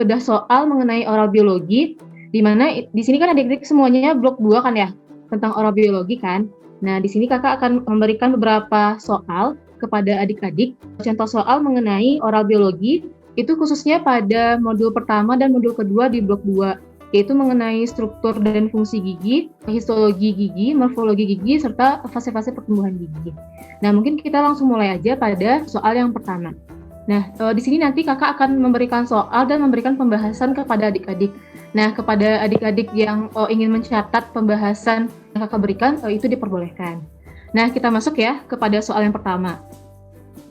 bedah soal mengenai oral biologi, di mana di sini kan adik-adik semuanya blok 2 kan ya, tentang oral biologi kan. Nah, di sini Kakak akan memberikan beberapa soal kepada adik-adik. Contoh soal mengenai oral biologi, itu khususnya pada modul pertama dan modul kedua di blok 2, yaitu mengenai struktur dan fungsi gigi, histologi gigi, morfologi gigi, serta fase-fase pertumbuhan gigi. Nah, mungkin kita langsung mulai aja pada soal yang pertama. Nah, di sini nanti Kakak akan memberikan soal dan memberikan pembahasan kepada adik-adik. Nah, kepada adik-adik yang ingin mencatat pembahasan yang Kakak berikan, itu diperbolehkan. Nah, kita masuk ya kepada soal yang pertama.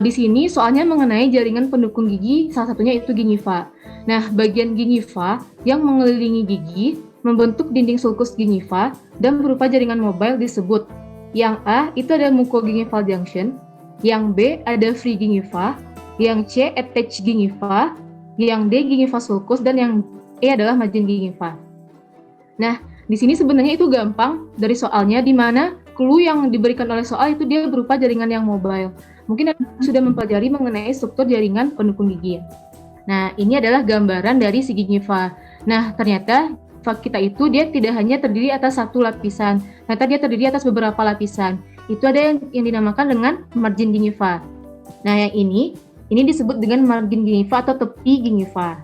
Di sini soalnya mengenai jaringan pendukung gigi, salah satunya itu gingiva. Nah, bagian gingiva yang mengelilingi gigi membentuk dinding sulcus gingiva dan berupa jaringan mobile disebut. Yang A, itu ada mucogingival junction. Yang B, ada free gingiva. Yang C, attached gingiva. Yang D, gingiva sulcus. Dan yang E adalah margin gingiva. Nah, di sini sebenarnya itu gampang dari soalnya, di mana clue yang diberikan oleh soal itu dia berupa jaringan yang mobile. Mungkin sudah mempelajari mengenai struktur jaringan pendukung gigi. Nah, ini adalah gambaran dari si gingiva. Nah, ternyata kita itu dia tidak hanya terdiri atas satu lapisan, ternyata dia terdiri atas beberapa lapisan. Itu ada yang dinamakan dengan margin gingiva. Nah, yang ini disebut dengan margin gingiva atau tepi gingiva.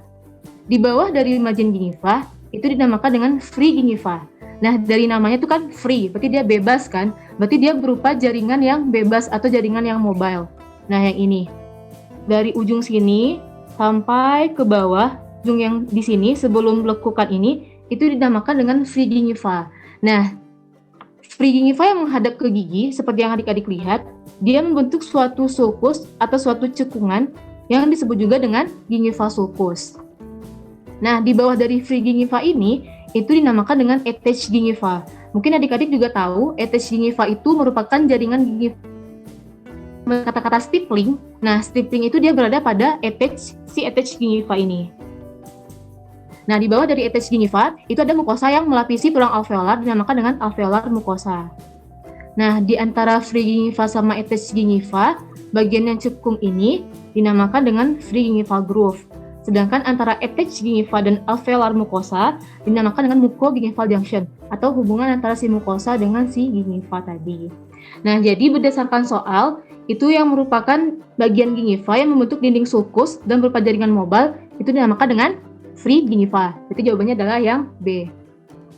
Di bawah dari margin gingiva itu dinamakan dengan free gingiva. Nah, dari namanya itu kan free, berarti dia bebas kan? Berarti dia berupa jaringan yang bebas atau jaringan yang mobile. Nah, yang ini. Dari ujung sini sampai ke bawah, ujung yang di sini sebelum lekukan ini, itu dinamakan dengan free gingiva. Nah, free gingiva yang menghadap ke gigi, seperti yang adik-adik lihat, dia membentuk suatu sulcus atau suatu cekungan yang disebut juga dengan gingiva sulcus. Nah, di bawah dari free gingiva ini, itu dinamakan dengan attached gingiva. Mungkin adik-adik juga tahu, attached gingiva itu merupakan jaringan gingiva. Kata-kata stippling, nah stippling itu dia berada pada attached gingiva ini. Nah, di bawah dari attached gingiva, itu ada mukosa yang melapisi tulang alveolar, dinamakan dengan alveolar mukosa. Nah, di antara free gingiva sama attached gingiva, bagian yang cekung ini dinamakan dengan free gingival groove. Sedangkan antara attached gingiva dan alveolar mucosa dinamakan dengan mucogingival junction atau hubungan antara si mucosa dengan si gingiva tadi. Nah, jadi berdasarkan soal, itu yang merupakan bagian gingiva yang membentuk dinding sulcus dan berupa jaringan mobile itu dinamakan dengan free gingiva. Jadi jawabannya adalah yang B.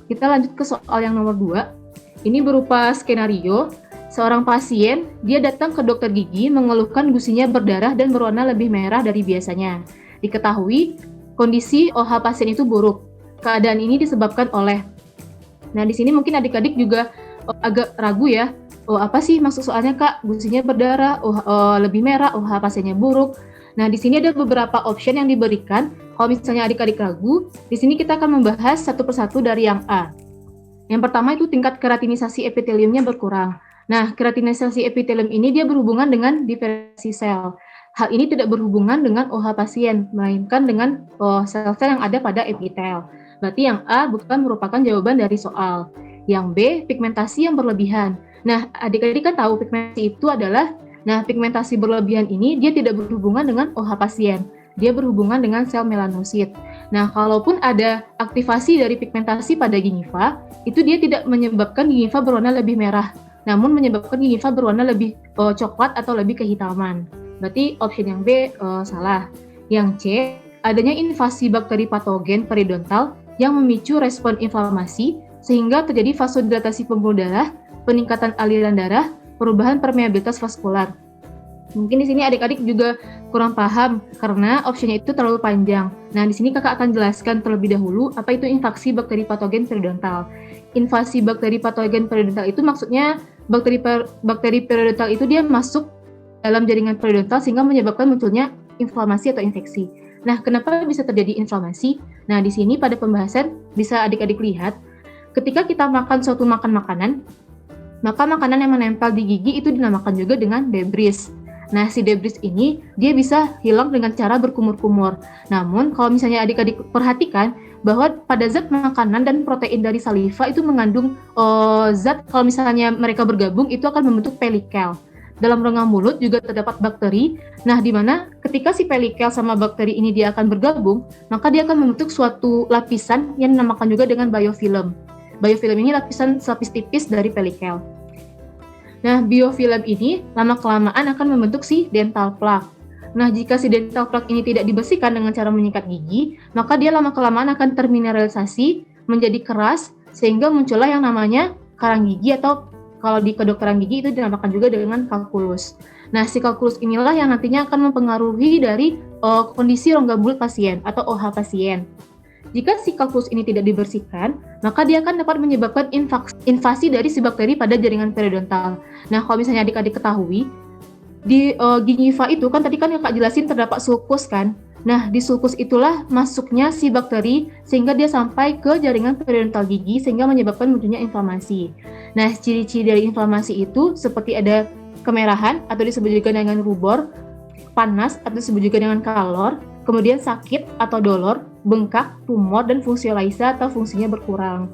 Kita lanjut ke soal yang nomor 2. Ini berupa skenario. Seorang pasien, dia datang ke dokter gigi mengeluhkan gusinya berdarah dan berwarna lebih merah dari biasanya. Diketahui kondisi OH pasien itu buruk. Keadaan ini disebabkan oleh. Nah, di sini mungkin adik-adik juga agak ragu ya. Oh, apa sih maksud soalnya Kak? Gusinya berdarah, lebih merah, OH pasiennya buruk. Nah, di sini ada beberapa option yang diberikan. Kalau misalnya adik-adik ragu, di sini kita akan membahas satu persatu dari yang A. Yang pertama itu tingkat keratinisasi epiteliumnya berkurang. Nah, keratinisasi epitelium ini dia berhubungan dengan diferensiasi sel. Hal ini tidak berhubungan dengan OH pasien, melainkan dengan sel-sel yang ada pada epitel. Berarti yang A bukan merupakan jawaban dari soal. Yang B, pigmentasi yang berlebihan. Nah, adik-adik kan tahu pigmentasi itu adalah, pigmentasi berlebihan ini dia tidak berhubungan dengan OH pasien. Dia berhubungan dengan sel melanosit. Nah, kalaupun ada aktivasi dari pigmentasi pada gingiva, itu dia tidak menyebabkan gingiva berwarna lebih merah, namun menyebabkan gingiva berwarna lebih coklat atau lebih kehitaman. Berarti option yang B salah. Yang C, adanya invasi bakteri patogen periodontal yang memicu respon inflamasi sehingga terjadi vasodilatasi pembuluh darah, peningkatan aliran darah, perubahan permeabilitas vaskular. Mungkin di sini adik-adik juga kurang paham karena opsinya itu terlalu panjang. Nah, di sini Kakak akan jelaskan terlebih dahulu apa itu invasi bakteri patogen periodontal. Invasi bakteri patogen periodontal itu maksudnya bakteri periodontal itu dia masuk dalam jaringan periodontal sehingga menyebabkan munculnya inflamasi atau infeksi. Nah, kenapa bisa terjadi inflamasi? Nah, di sini pada pembahasan bisa adik-adik lihat, ketika kita makan suatu makanan, maka makanan yang menempel di gigi itu dinamakan juga dengan debris. Nah, si debris ini dia bisa hilang dengan cara berkumur-kumur. Namun, kalau misalnya adik-adik perhatikan bahwa pada zat makanan dan protein dari saliva itu mengandung zat, kalau misalnya mereka bergabung itu akan membentuk pelikel. dalam rongga mulut juga terdapat bakteri. Nah, di mana ketika si pelikel sama bakteri ini dia akan bergabung, maka dia akan membentuk suatu lapisan yang dinamakan juga dengan biofilm. Biofilm ini lapis tipis dari pelikel. Nah, biofilm ini lama-kelamaan akan membentuk si dental plaque. Nah, jika si dental plaque ini tidak dibersihkan dengan cara menyikat gigi, maka dia lama-kelamaan akan termineralisasi menjadi keras, sehingga muncullah yang namanya karang gigi, atau kalau di kedokteran gigi itu dinamakan juga dengan kalkulus. Nah, si kalkulus inilah yang nantinya akan mempengaruhi dari kondisi rongga mulut pasien atau OH pasien. Jika si kalkulus ini tidak dibersihkan, maka dia akan dapat menyebabkan invasi dari si bakteri pada jaringan periodontal. Nah, kalau misalnya adik-adik ketahui, di gingiva itu kan tadi kan yang Kak jelasin terdapat sulcus kan. Nah, di sulcus itulah masuknya si bakteri sehingga dia sampai ke jaringan periodontal gigi sehingga menyebabkan munculnya inflamasi. Nah, ciri-ciri dari inflamasi itu seperti ada kemerahan atau disebut juga dengan rubor, panas atau disebut juga dengan kalor, kemudian sakit atau dolor, bengkak, tumor, dan fungsionalisa atau fungsinya berkurang.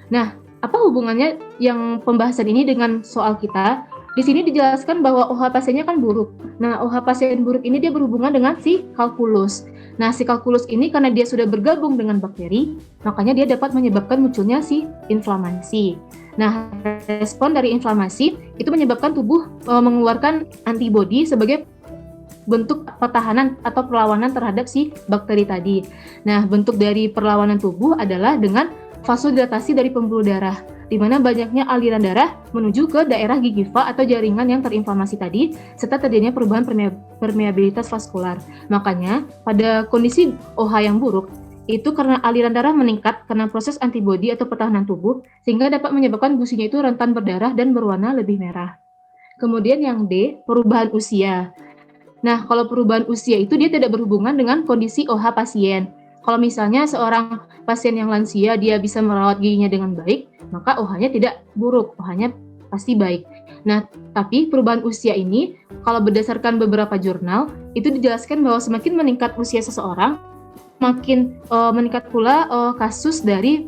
Nah, apa hubungannya yang pembahasan ini dengan soal kita? Di sini dijelaskan bahwa OH pasiennya kan buruk. Nah, OH pasien buruk ini dia berhubungan dengan si kalkulus. Nah, si kalkulus ini karena dia sudah bergabung dengan bakteri, makanya dia dapat menyebabkan munculnya si inflamasi. Nah, respon dari inflamasi itu menyebabkan tubuh mengeluarkan antibodi sebagai bentuk pertahanan atau perlawanan terhadap si bakteri tadi. Nah, bentuk dari perlawanan tubuh adalah dengan vasodilatasi dari pembuluh darah, di mana banyaknya aliran darah menuju ke daerah gingiva atau jaringan yang terinflamasi tadi, serta terjadinya perubahan permeabilitas vaskular. Makanya, pada kondisi OH yang buruk, itu karena aliran darah meningkat karena proses antibodi atau pertahanan tubuh, sehingga dapat menyebabkan gusinya itu rentan berdarah dan berwarna lebih merah. Kemudian yang D, perubahan usia. Nah, kalau perubahan usia itu dia tidak berhubungan dengan kondisi OH pasien. Kalau misalnya seorang pasien yang lansia dia bisa merawat giginya dengan baik, maka OH-nya tidak buruk, OH-nya pasti baik. Nah, tapi perubahan usia ini, kalau berdasarkan beberapa jurnal, itu dijelaskan bahwa semakin meningkat usia seseorang, makin meningkat pula kasus dari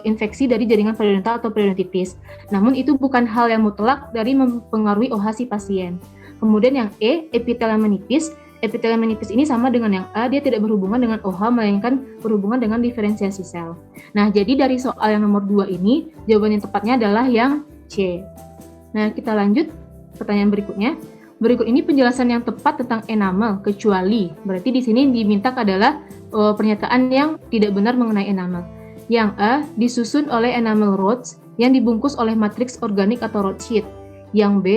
infeksi dari jaringan periodontal atau periodontitis. Namun itu bukan hal yang mutlak dari mempengaruhi OH si pasien. Kemudian yang E, epitelium menipis. Epitelium menipis ini sama dengan yang A, dia tidak berhubungan dengan OH, melainkan berhubungan dengan diferensiasi sel. Nah, jadi dari soal yang nomor 2 ini, jawaban yang tepatnya adalah yang C. Nah, kita lanjut pertanyaan berikutnya. Berikut ini penjelasan yang tepat tentang enamel, kecuali. Berarti di sini diminta adalah pernyataan yang tidak benar mengenai enamel. Yang A, disusun oleh enamel rods yang dibungkus oleh matriks organik atau rod sheet. Yang B,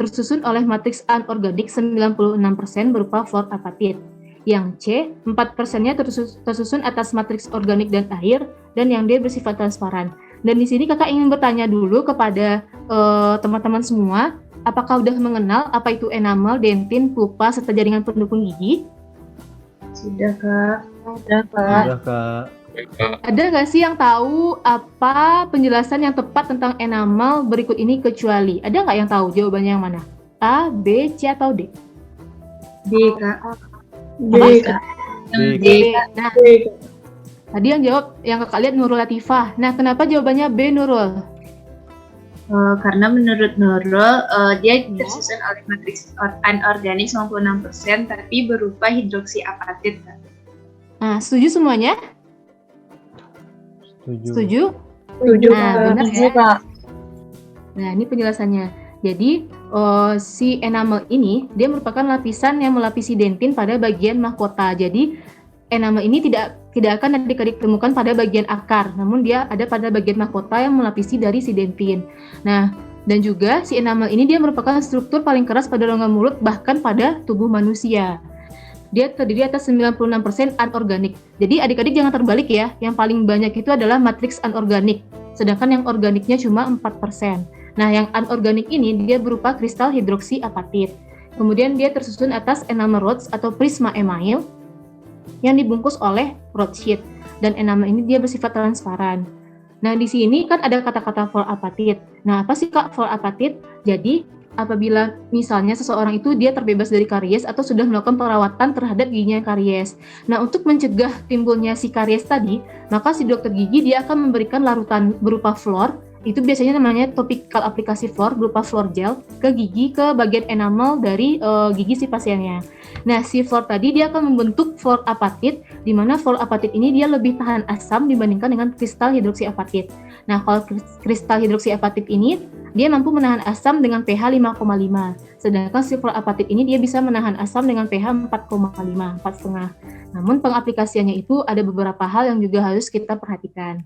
tersusun oleh matriks anorganik 96% berupa fluor apatit. Yang C, 4%-nya tersusun atas matriks organik dan air, dan yang D bersifat transparan. Dan di sini kakak ingin bertanya dulu kepada teman-teman semua, apakah udah mengenal apa itu enamel, dentin, pulpa, serta jaringan pendukung gigi? Sudah, Kak. Sudah, Kak. Ada nggak sih yang tahu apa penjelasan yang tepat tentang enamel berikut ini kecuali? Ada nggak yang tahu jawabannya yang mana? A, B, C, atau D? D, Kak. D, Kak. D. Nah, tadi yang jawab yang kakak lihat Nurul Latifah. Nah, kenapa jawabannya B, Nurul? Karena menurut Nurul, dia tersusun oleh matriks anorganik 96%, tapi berupa hidroksi apatit, Kak. Nah, setuju semuanya? Setuju? Nah, benar ya. Kak. Nah, ini penjelasannya. Jadi, si enamel ini, dia merupakan lapisan yang melapisi dentin pada bagian mahkota. Jadi, enamel ini tidak akan adik-adik temukan pada bagian akar, namun dia ada pada bagian mahkota yang melapisi dari si dentin. Nah, dan juga si enamel ini dia merupakan struktur paling keras pada rongga mulut, bahkan pada tubuh manusia. Dia terdiri atas 96% anorganik. Jadi adik-adik jangan terbalik ya, yang paling banyak itu adalah matriks anorganik, sedangkan yang organiknya cuma 4%. Nah, yang anorganik ini dia berupa kristal hidroksi apatit. Kemudian dia tersusun atas enamel rods atau prisma email yang dibungkus oleh rod sheet, dan enamel ini dia bersifat transparan. Nah, di sini kan ada kata-kata fluor apatit. Nah, apa sih Kak fluor apatit? Jadi apabila misalnya seseorang itu dia terbebas dari karies atau sudah melakukan perawatan terhadap giginya yang karies. Nah, untuk mencegah timbulnya si karies tadi, maka si dokter gigi dia akan memberikan larutan berupa fluor itu biasanya namanya topical aplikasi fluor berupa fluor gel ke gigi, ke bagian enamel dari gigi si pasiennya. Nah, si fluor tadi dia akan membentuk fluor apatit, di mana fluor apatit ini dia lebih tahan asam dibandingkan dengan kristal hidroksiapatit. Nah, kalau kristal hidroksiapatit ini dia mampu menahan asam dengan pH 5,5. Sedangkan si fluor apatit ini dia bisa menahan asam dengan pH 4,5, 4,5. Namun pengaplikasiannya itu ada beberapa hal yang juga harus kita perhatikan.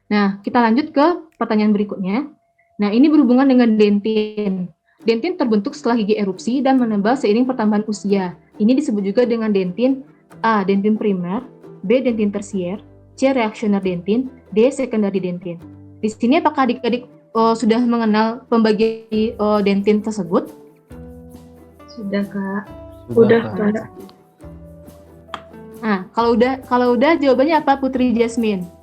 Nah, kita lanjut ke pertanyaan berikutnya. Nah, ini berhubungan dengan dentin. Dentin terbentuk setelah gigi erupsi dan menebal seiring pertambahan usia. Ini disebut juga dengan dentin A. Dentin primer, B. Dentin tersier, C. Reaksioner dentin, D. Sekundari dentin. Di sini apakah adik-adik sudah mengenal pembagi dentin tersebut? Sudah, Kak. Sudah, Kak. Nah, kalau udah jawabannya apa, Putri Jasmine?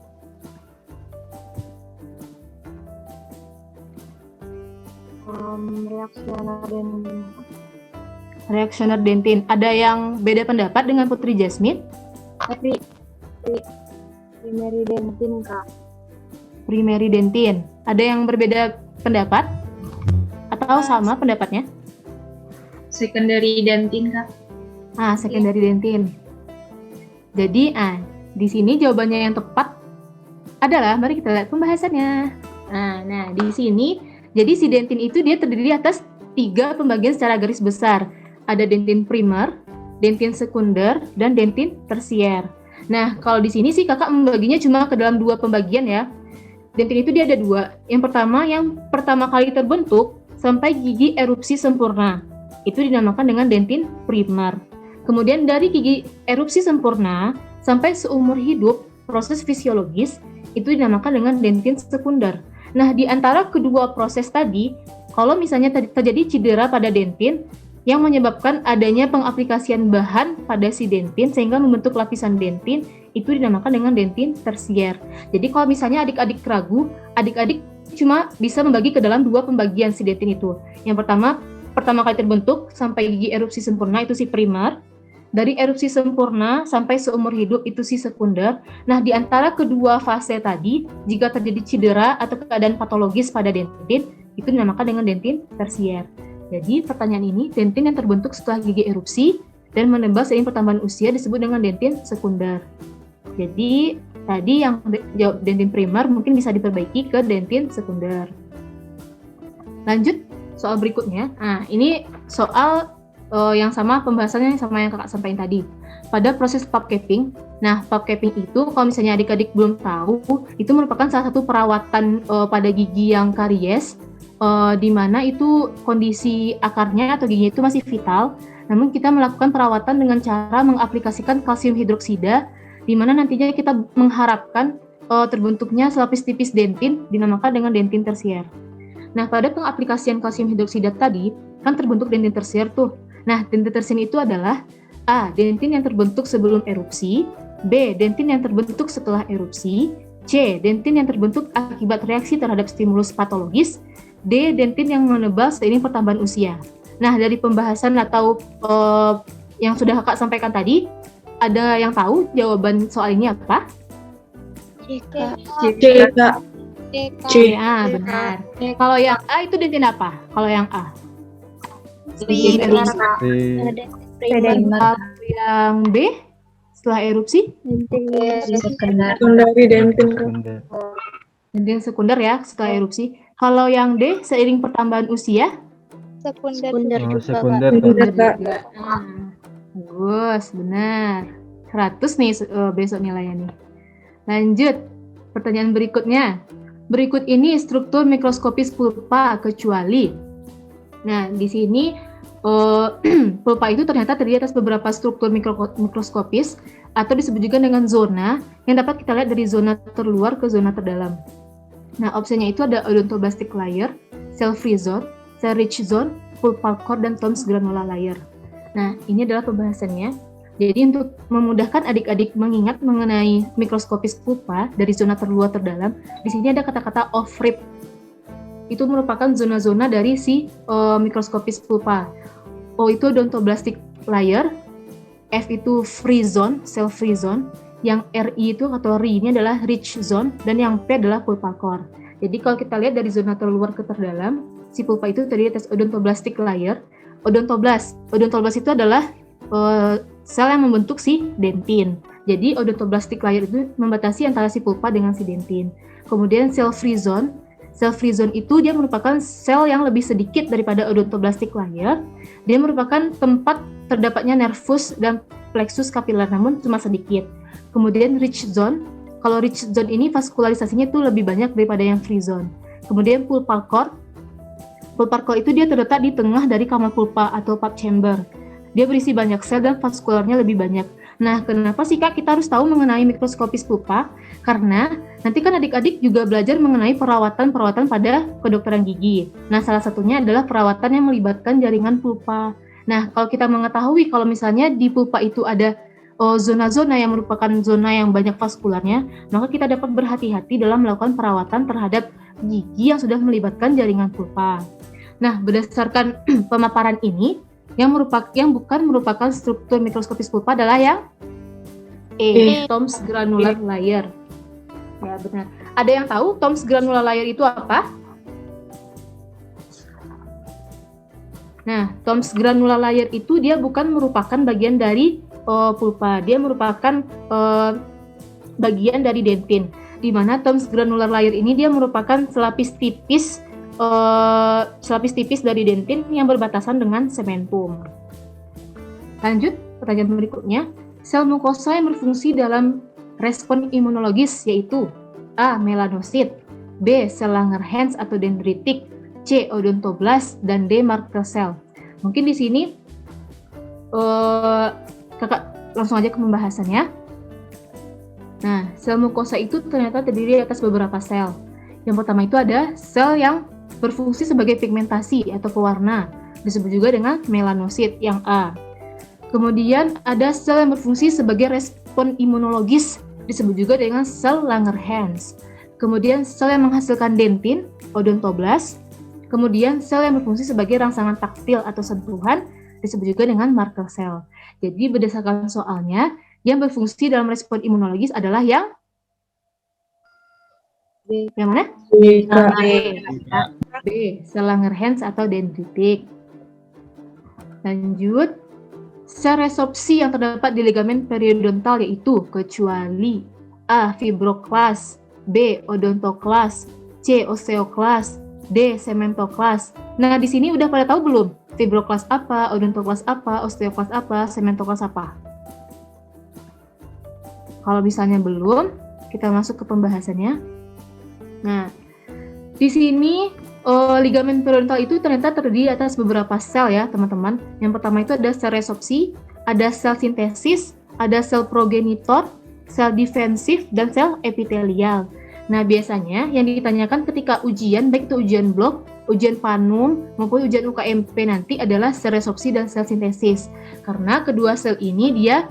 Reaksioner dentin. Ada yang beda pendapat dengan Putri Jasmine? Tapi primary dentin, Kak. Primary dentin. Ada yang berbeda pendapat? Atau sama pendapatnya? Secondary dentin, Kak. Secondary dentin. Jadi, di sini jawabannya yang tepat adalah, mari kita lihat pembahasannya. Nah, di sini, jadi si dentin itu dia terdiri atas 3 pembagian secara garis besar. Ada dentin primer, dentin sekunder, dan dentin tersier. Nah, kalau di sini sih kakak membaginya cuma ke dalam 2 pembagian ya. Dentin itu dia ada 2. Yang pertama kali terbentuk sampai gigi erupsi sempurna. Itu dinamakan dengan dentin primer. Kemudian dari gigi erupsi sempurna sampai seumur hidup proses fisiologis itu dinamakan dengan dentin sekunder. Nah, di antara kedua proses tadi, kalau misalnya terjadi cedera pada dentin yang menyebabkan adanya pengaplikasian bahan pada si dentin sehingga membentuk lapisan dentin, itu dinamakan dengan dentin tersier. Jadi kalau misalnya adik-adik ragu, adik-adik cuma bisa membagi ke dalam 2 pembagian si dentin itu. Yang pertama kali terbentuk sampai gigi erupsi sempurna itu si primer. Dari erupsi sempurna sampai seumur hidup itu si sekunder. Nah, di antara kedua fase tadi, jika terjadi cedera atau keadaan patologis pada dentin, itu dinamakan dengan dentin tersier. Jadi, pertanyaan ini, dentin yang terbentuk setelah gigi erupsi dan menebal seiring pertambahan usia disebut dengan dentin sekunder. Jadi, tadi yang jawab dentin primer mungkin bisa diperbaiki ke dentin sekunder. Lanjut, soal berikutnya. Ini soal yang sama pembahasannya sama yang kakak sampaikan tadi. Pada proses pap capping, nah pap capping itu kalau misalnya adik-adik belum tahu, itu merupakan salah satu perawatan pada gigi yang karies, di mana itu kondisi akarnya atau giginya itu masih vital, namun kita melakukan perawatan dengan cara mengaplikasikan kalsium hidroksida, di mana nantinya kita mengharapkan terbentuknya selapis tipis dentin, dinamakan dengan dentin tersier. Nah, pada pengaplikasian kalsium hidroksida tadi, kan terbentuk dentin tersier tuh. Nah, dentin tersier itu adalah A. Dentin yang terbentuk sebelum erupsi, B. Dentin yang terbentuk setelah erupsi, C. Dentin yang terbentuk akibat reaksi terhadap stimulus patologis, D. Dentin yang menebal seiring pertambahan usia. Nah, dari pembahasan atau yang sudah kakak sampaikan tadi, ada yang tahu jawaban soal ini apa? C, Kak. C. Benar. Kalau yang A itu dentin apa? Kalau yang A? Dentin erupsi. primer. Yang B setelah erupsi? Secondary dentin, Kak. Dentin sekunder ya setelah erupsi. Kalau yang D seiring pertambahan usia? Sekunder Sekunder, juga. Kak. Bagus, benar. 100 nih besok nilainya nih. Lanjut, pertanyaan berikutnya. Berikut ini struktur mikroskopis pulpa kecuali. Nah, di sini pulpa itu ternyata terdiri atas beberapa struktur mikroskopis atau disebut juga dengan zona yang dapat kita lihat dari zona terluar ke zona terdalam. Nah, opsinya itu ada odontoblastic layer, cell-free zone, cell-rich zone, pulpal core, dan Toms granula layer. Nah, ini adalah pembahasannya. Jadi untuk memudahkan adik-adik mengingat mengenai mikroskopis pulpa dari zona terluar terdalam, di sini ada kata-kata off-rib. Itu merupakan zona-zona dari si mikroskopis pulpa. O itu odontoblastic layer, F itu free zone, cell free zone, yang RI itu atau RI ini adalah rich zone, dan yang P adalah pulpal core. Jadi kalau kita lihat dari zona terluar ke terdalam, si pulpa itu terdiri atas odontoblastic layer. Odontoblas itu adalah sel yang membentuk si dentin. Jadi odontoblastic layer itu membatasi antara si pulpa dengan si dentin. Kemudian sel free zone itu dia merupakan sel yang lebih sedikit daripada odontoblastic layer. Dia merupakan tempat terdapatnya nervus dan plexus kapiler, namun cuma sedikit. Kemudian rich zone, kalau rich zone ini vaskularisasinya itu lebih banyak daripada yang free zone. Kemudian pulpal core itu dia terletak di tengah dari kamar pulpa atau pulp chamber. Dia berisi banyak sel dan vaskularnya lebih banyak. Nah, kenapa sih Kak kita harus tahu mengenai mikroskopis pulpa? Karena nanti kan adik-adik juga belajar mengenai perawatan pada kedokteran gigi. Nah, salah satunya adalah perawatan yang melibatkan jaringan pulpa. Nah, kalau kita mengetahui kalau misalnya di pulpa itu ada zona-zona yang merupakan zona yang banyak vaskularnya, maka kita dapat berhati-hati dalam melakukan perawatan terhadap gigi yang sudah melibatkan jaringan pulpa. Nah, berdasarkan pemaparan ini, yang bukan merupakan struktur mikroskopis pulpa adalah yang Thom's granular layer. Ya, benar. Ada yang tahu Thom's granular layer itu apa? Nah, Thom's granular layer itu dia bukan merupakan bagian dari pulpa. Dia merupakan bagian dari dentin. Di mana Thom's granular layer ini dia merupakan selapis tipis dari dentin yang berbatasan dengan sementum. Lanjut, pertanyaan berikutnya. Sel mukosa yang berfungsi dalam respon imunologis yaitu A. melanosit, B. sel Langerhans atau dendritik, C. odontoblast, dan D. Merkel cell. Mungkin di sini Kakak langsung aja ke pembahasannya. Nah, sel mukosa itu ternyata terdiri atas beberapa sel. Yang pertama itu ada sel yang berfungsi sebagai pigmentasi atau pewarna, disebut juga dengan melanosit yang A. Kemudian ada sel yang berfungsi sebagai respon imunologis, disebut juga dengan sel Langerhans. Kemudian sel yang menghasilkan dentin, odontoblast. Kemudian sel yang berfungsi sebagai rangsangan taktil atau sentuhan, disebut juga dengan Merkel cell. Jadi berdasarkan soalnya, yang berfungsi dalam respon imunologis adalah yang B. Yang mana? B. Sel Langerhans atau dendritik. Lanjut, sel resorpsi yang terdapat di ligamen periodontal yaitu kecuali A. fibroklas, B. odontoklas, C. osteoklas, D. sementoklas. Nah, di sini udah pada tahu belum? Fibroklas apa, odontoklas apa, osteoklas apa, sementoklas apa? Kalau misalnya belum, kita masuk ke pembahasannya. Nah, di sini ligamen periodontal itu ternyata terdiri atas beberapa sel ya, teman-teman. Yang pertama itu ada sel resorpsi, ada sel sintesis, ada sel progenitor, sel defensif, dan sel epitelial. Nah, biasanya yang ditanyakan ketika ujian, baik itu ujian blok, ujian panum, maupun ujian UKMP nanti adalah sel resorpsi dan sel sintesis. Karena kedua sel ini dia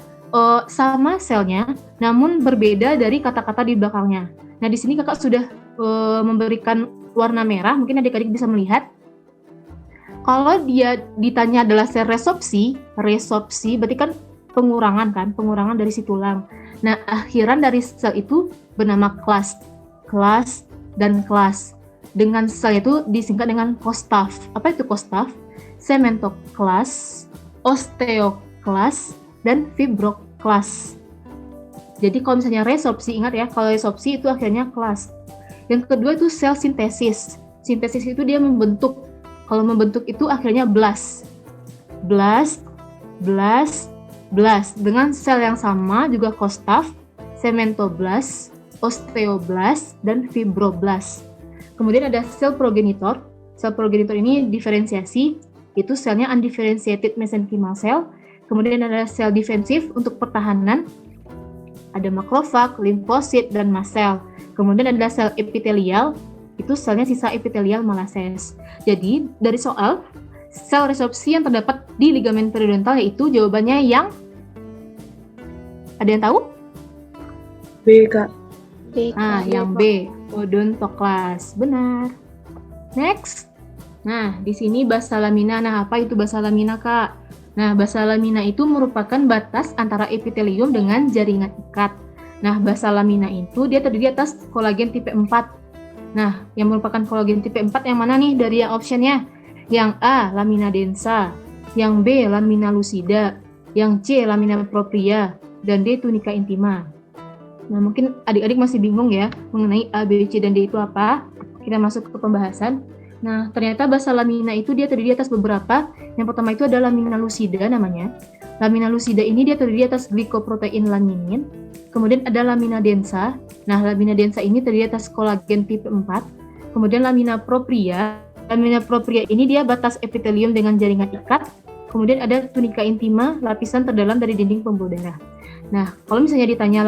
sama selnya, namun berbeda dari kata-kata di belakangnya. Nah, di sini kakak sudah memberikan warna merah, mungkin adik-adik bisa melihat. Kalau dia ditanya adalah sel resorpsi berarti kan pengurangan dari si tulang. Nah, akhiran dari sel itu bernama kelas, dan kelas. Dengan sel itu disingkat dengan kostaf. Apa itu kostaf? Sementoklas, osteoklas, dan fibroklas. Jadi kalau misalnya resorpsi, ingat ya, kalau resorpsi itu akhirnya kelas. Yang kedua itu sel sintesis. Sintesis itu dia membentuk. Kalau membentuk itu akhirnya blast. Dengan sel yang sama juga kostaf, sementoblast, osteoblast, dan fibroblast. Kemudian ada sel progenitor. Sel progenitor ini diferensiasi, itu selnya undifferentiated mesenchymal cell. Kemudian ada sel defensif untuk pertahanan, ada makrofag, limfosit, dan mast cell. Kemudian ada sel epitelial, itu selnya sisa epitelial malases. Jadi dari soal, sel resorpsi yang terdapat di ligamen periodontal yaitu jawabannya yang ada yang tahu? B, Kak. Yang B, odontoklas. Benar. Next. Nah, di sini basa lamina. Nah, apa itu basa lamina, Kak? Nah, basa lamina itu merupakan batas antara epitelium dengan jaringan ikat. Nah, basa lamina itu dia terdiri atas kolagen tipe 4. Nah, yang merupakan kolagen tipe 4 yang mana nih dari yang optionnya? Yang A, lamina densa, yang B, lamina lucida, yang C, lamina propria, dan D, tunica intima. Nah, mungkin adik-adik masih bingung ya mengenai A, B, C, dan D itu apa. Kita masuk ke pembahasan. Nah, ternyata basa lamina itu dia terdiri atas beberapa. Yang pertama itu adalah lamina lucida namanya. Lamina lucida ini dia terdiri atas glikoprotein laminin. Kemudian ada lamina densa. Nah, lamina densa ini terdiri atas kolagen tipe 4. Kemudian lamina propria. Lamina propria ini dia batas epitelium dengan jaringan ikat. Kemudian ada tunica intima, lapisan terdalam dari dinding pembuluh darah. Nah, kalau misalnya ditanya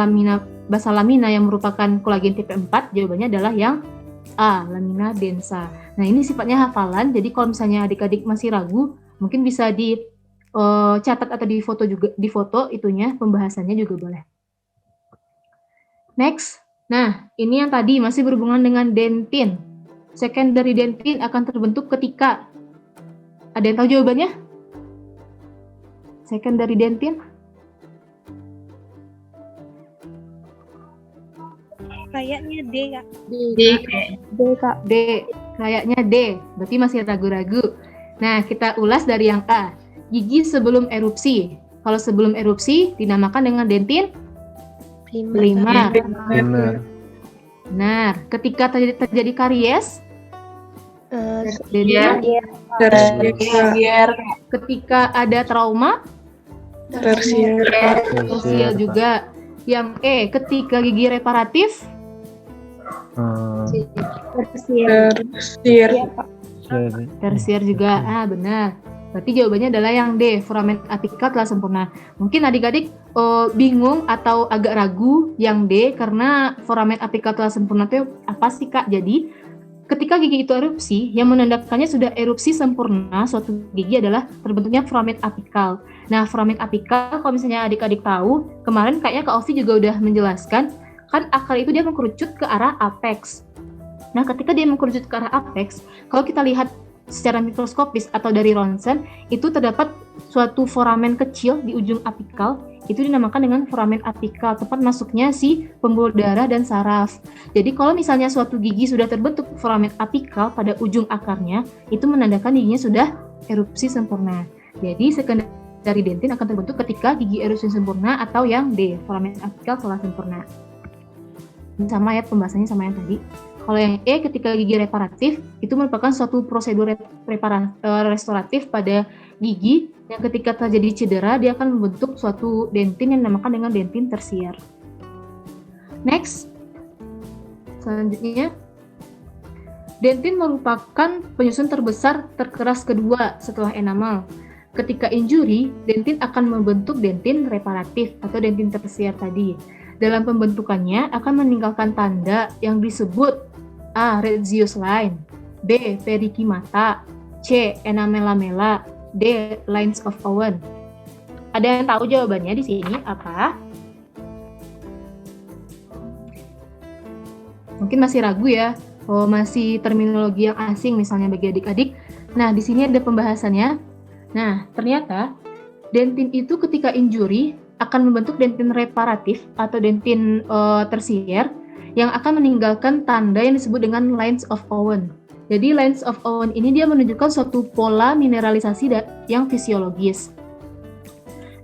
basa lamina yang merupakan kolagen tipe 4, jawabannya adalah yang A, lamina densa. Nah, ini sifatnya hafalan, jadi kalau misalnya adik-adik masih ragu, mungkin bisa dicatat atau di foto itunya, pembahasannya juga boleh. Next. Nah, ini yang tadi masih berhubungan dengan dentin. Secondary dentin akan terbentuk ketika, ada yang tahu jawabannya? Secondary dentin? Kayaknya D, Kak. D. Kak. D. Kayaknya D. Berarti masih ragu-ragu. Nah, kita ulas dari yang A. Gigi sebelum erupsi. Kalau sebelum erupsi dinamakan dengan dentin primar. Benar. Ketika terjadi karies, Tersier. ketika ada trauma, tersier juga. Yang E, ketika gigi reparatif, tersier juga. Benar. Berarti jawabannya adalah yang D, foramen apikal telah sempurna. Mungkin adik-adik bingung atau agak ragu yang D karena foramen apikal telah sempurna itu apa sih, Kak? Jadi, ketika gigi itu erupsi, yang menandakannya sudah erupsi sempurna suatu gigi adalah terbentuknya foramen apikal. Nah, foramen apikal kalau misalnya adik-adik tahu, kemarin kayaknya Kak Ovi juga udah menjelaskan, kan akar itu dia mengkerucut ke arah apex. Nah, ketika dia mengkerucut ke arah apex, kalau kita lihat secara mikroskopis atau dari ronsen, itu terdapat suatu foramen kecil di ujung apikal, itu dinamakan dengan foramen apikal, tempat masuknya si pembuluh darah dan saraf. Jadi kalau misalnya suatu gigi sudah terbentuk foramen apikal pada ujung akarnya, itu menandakan giginya sudah erupsi sempurna. Jadi secondary dentin akan terbentuk ketika gigi erupsi sempurna atau yang D, foramen apikal telah sempurna. Sama ya pembahasannya sama yang tadi. Kalau yang E, ketika gigi reparatif, itu merupakan suatu prosedur restoratif pada gigi yang ketika terjadi cedera, dia akan membentuk suatu dentin yang dinamakan dengan dentin tersier. Next. Selanjutnya, dentin merupakan penyusun terbesar terkeras kedua setelah enamel. Ketika injury, dentin akan membentuk dentin reparatif atau dentin tersier tadi. Dalam pembentukannya akan meninggalkan tanda yang disebut A. Retzius line, B. Perikymata, C. Enamel lamella, D. Lines of Owen. Ada yang tahu jawabannya di sini apa? Mungkin masih ragu ya, masih terminologi yang asing misalnya bagi adik-adik. Nah, di sini ada pembahasannya. Nah, ternyata dentin itu ketika injury akan membentuk dentin reparatif atau dentin tersier yang akan meninggalkan tanda yang disebut dengan lines of Owen. Jadi lines of Owen ini dia menunjukkan suatu pola mineralisasi yang fisiologis.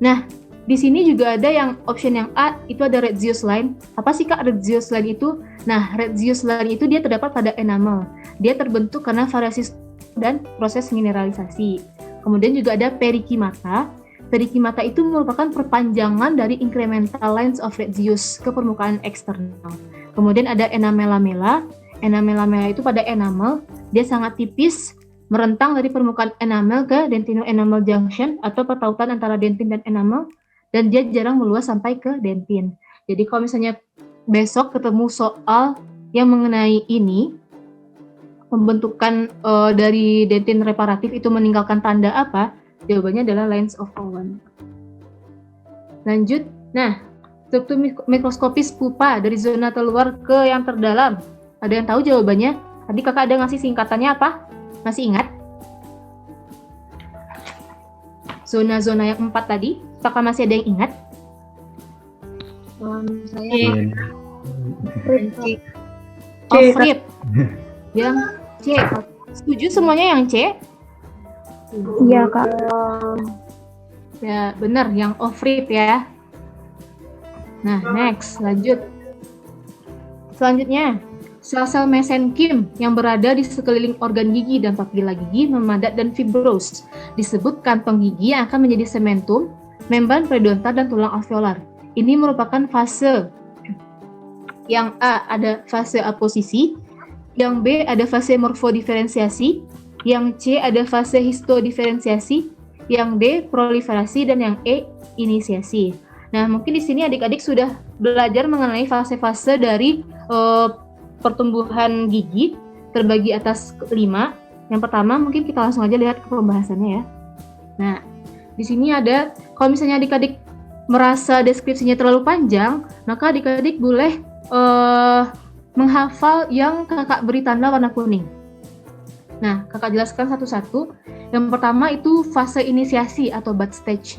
Nah, di sini juga ada yang option yang A, itu ada Retzius line. Apa sih, Kak, Retzius line itu? Nah, Retzius line itu dia terdapat pada enamel. Dia terbentuk karena variasi dan proses mineralisasi. Kemudian juga ada perikymata. Perikymata itu merupakan perpanjangan dari incremental lines of Retzius ke permukaan eksternal. Kemudian ada enamel lamella. Enamel lamella itu pada enamel, dia sangat tipis, merentang dari permukaan enamel ke dentino-enamel junction atau pertautan antara dentin dan enamel, dan dia jarang meluas sampai ke dentin. Jadi kalau misalnya besok ketemu soal yang mengenai ini, pembentukan dari dentin reparatif itu meninggalkan tanda apa? Jawabannya adalah lines of Owen. Lanjut, nah, struktur mikroskopis pupa dari zona terluar ke yang terdalam. Ada yang tahu jawabannya? Tadi kakak ada ngasih singkatannya apa? Masih ingat? Zona-zona yang 4 tadi, apakah masih ada yang ingat? C, Kak. Ofrit. Yang C. Setuju semuanya yang C? Iya, Kak. Ya, benar, yang ofrit ya. Nah, next, lanjut. Selanjutnya, sel-sel mesenkim yang berada di sekeliling organ gigi dan papila gigi memadat dan fibros. Disebut kantong gigi yang akan menjadi sementum, membran periodontal dan tulang alveolar. Ini merupakan fase. Yang A ada fase aposisi, yang B ada fase morfodiferensiasi, yang C ada fase histodiferensiasi, yang D proliferasi, dan yang E inisiasi. Nah, mungkin di sini adik-adik sudah belajar mengenai fase-fase dari pertumbuhan gigi terbagi atas 5. Yang pertama mungkin kita langsung aja lihat ke pembahasannya ya. Nah, di sini ada, kalau misalnya adik-adik merasa deskripsinya terlalu panjang, maka adik-adik boleh menghafal yang kakak beri tanda warna kuning. Nah, kakak jelaskan satu-satu. Yang pertama itu fase inisiasi atau bud stage.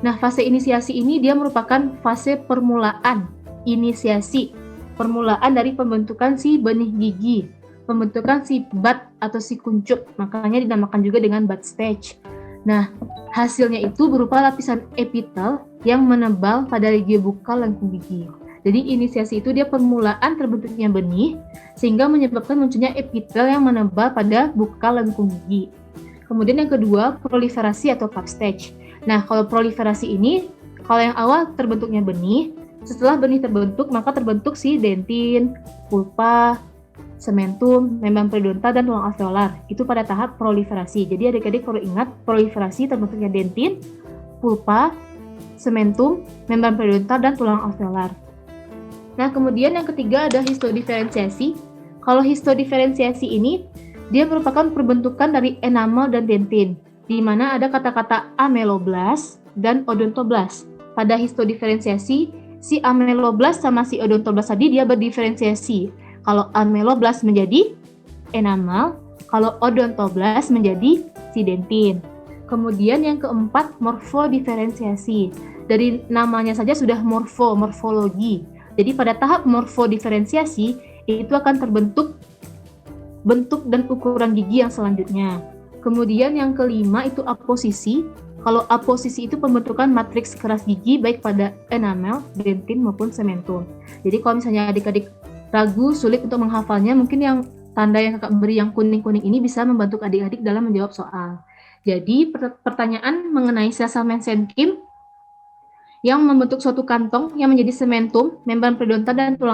Nah, fase inisiasi ini dia merupakan fase permulaan inisiasi, permulaan dari pembentukan si benih gigi, pembentukan si bud atau si kuncup, makanya dinamakan juga dengan bud stage. Nah, hasilnya itu berupa lapisan epitel yang menebal pada gigi bukal lengkung gigi. Jadi inisiasi itu dia permulaan terbentuknya benih sehingga menyebabkan munculnya epitel yang menebal pada bukal lengkung gigi. Kemudian yang kedua, proliferasi atau pup stage. Nah, kalau proliferasi ini, kalau yang awal terbentuknya benih, setelah benih terbentuk, maka terbentuk si dentin, pulpa, sementum, membran periodontal, dan tulang alveolar. Itu pada tahap proliferasi. Jadi adik-adik perlu ingat, proliferasi terbentuknya dentin, pulpa, sementum, membran periodontal, dan tulang alveolar. Nah, kemudian yang ketiga ada histodiferensiasi. Kalau histodiferensiasi ini, dia merupakan perbentukan dari enamel dan dentin, di mana ada kata-kata ameloblast dan odontoblast. Pada histodiferensiasi, si ameloblast sama si odontoblast tadi dia berdiferensiasi. Kalau ameloblast menjadi enamel, kalau odontoblast menjadi si dentin. Kemudian yang keempat, morfodiferensiasi. Dari namanya saja sudah morfologi. Jadi pada tahap morfodiferensiasi itu akan terbentuk bentuk dan ukuran gigi yang selanjutnya. Kemudian yang kelima itu aposisi. Kalau aposisi itu pembentukan matriks keras gigi baik pada enamel, dentin maupun sementum. Jadi kalau misalnya adik-adik ragu, sulit untuk menghafalnya, mungkin yang tanda yang kakak beri yang kuning-kuning ini bisa membantu adik-adik dalam menjawab soal. Jadi pertanyaan mengenai sel-sel mesenkim yang membentuk suatu kantong yang menjadi sementum, membran periodontal, dan tulang